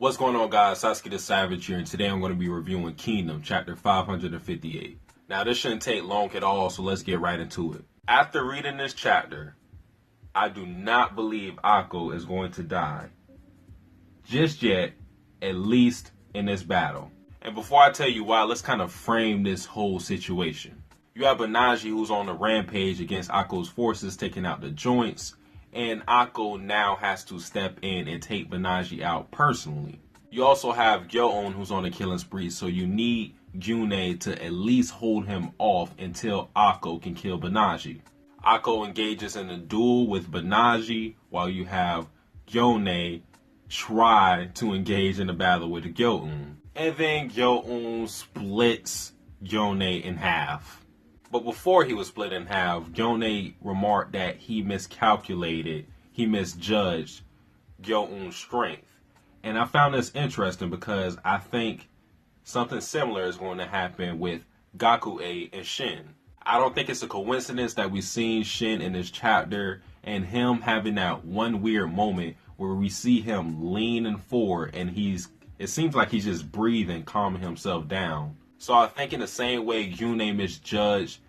What's going on, guys? Satsuki the Savage here, and today I'm going to be reviewing Kingdom, chapter 558. Now, this shouldn't take long at all, so let's get right into it. After reading this chapter, I do not believe Akko is going to die just yet, at least in this battle. And before I tell you why, let's kind of frame this whole situation. You have Banaji, who's on the rampage against Akko's forces, taking out the joints, and Akko now has to step in and take Banaji out personally. You also have gyou'un, who's on a killing spree, so you need gyou'un to at least hold him off until Akko can kill Banaji. Akko engages in a duel with Banaji, while you have gyou'un try to engage in a battle with the gyou'un. And then gyou'un splits gyou'un in half. But before he was split in half, gyou'un remarked that he miscalculated, he misjudged gyou'un's strength. And I found this interesting because I think something similar is going to happen with gyou'un and Shin. I don't think it's a coincidence that we've seen Shin in this chapter and him having that one weird moment where we see him leaning forward and it seems like he's just breathing, calming himself down. So I think in the same way gyou'un misjudged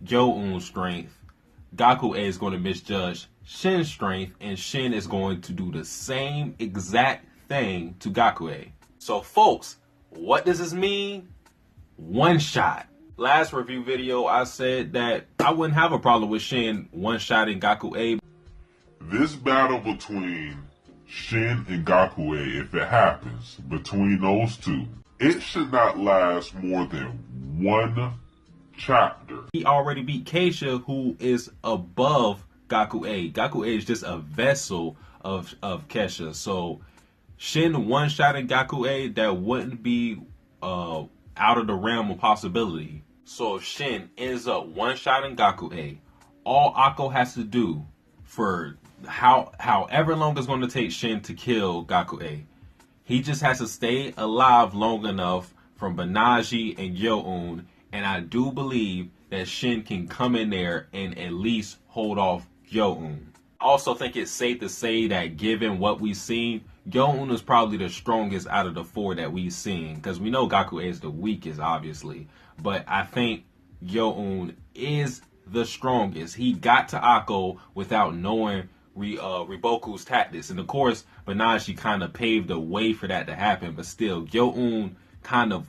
gyou'un's strength, gyou'un is going to misjudge Shin's strength, and Shin is going to do the same exact thing to gyou'un. So folks, what does this mean? One shot. Last review video, I said that I wouldn't have a problem with Shin one-shotting gyou'un. This battle between Shin and gyou'un, if it happens, between those two, it should not last more than one chapter. He already beat Keisha, who is above gyou'un. Gyou'un is just a vessel of Keisha. So Shin one-shotting gyou'un, that wouldn't be out of the realm of possibility. So if Shin ends up one-shotting gyou'un, all Akko has to do for however long it's going to take Shin to kill gyou'un, he just has to stay alive long enough from Banaji and gyou'un, and I do believe that Shin can come in there and at least hold off gyou'un. I also think it's safe to say that given what we've seen, gyou'un is probably the strongest out of the four that we've seen, because we know gyou'un is the weakest, obviously, but I think gyou'un is the strongest. He got to Akko without knowing Riboku's tactics, and of course Banaji kind of paved the way for that to happen, but still gyou'un kind of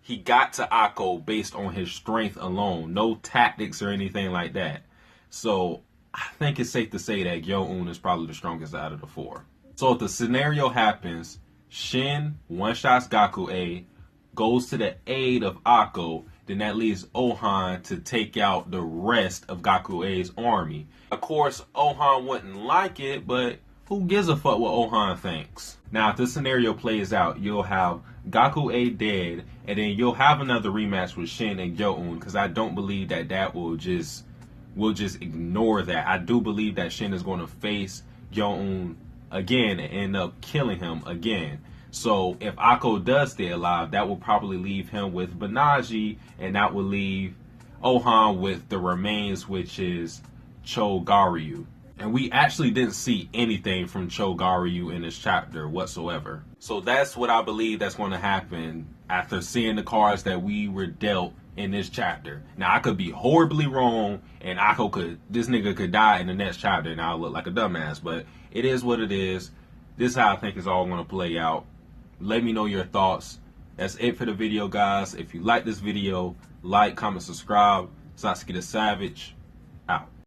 he got to Akko based on his strength alone, no tactics or anything like that. So I think it's safe to say that gyou'un is probably the strongest out of the four. So if the scenario happens, Shin one-shots gyou'un, goes to the aid of Akko, then that leaves Ohan to take out the rest of gyou'un's army. Of course, Ohan wouldn't like it, but who gives a fuck what Ohan thinks? Now, if this scenario plays out, you'll have gyou'un dead, and then you'll have another rematch with Shin and gyou'un, because I don't believe that we'll just ignore that. I do believe that Shin is going to face gyou'un again and end up killing him again. So if Akko does stay alive, that will probably leave him with Banaji, and that will leave Ohan with the remains, which is Chogaryu. And we actually didn't see anything from Chogaryu in this chapter whatsoever. So that's what I believe that's going to happen after seeing the cards that we were dealt in this chapter. Now, I could be horribly wrong, and this nigga could die in the next chapter, and I'll look like a dumbass. But it is what it is. This is how I think it's all going to play out. Let me know your thoughts. That's it for the video, guys. If you like this video, like, comment, subscribe. Satsuki the Savage, out.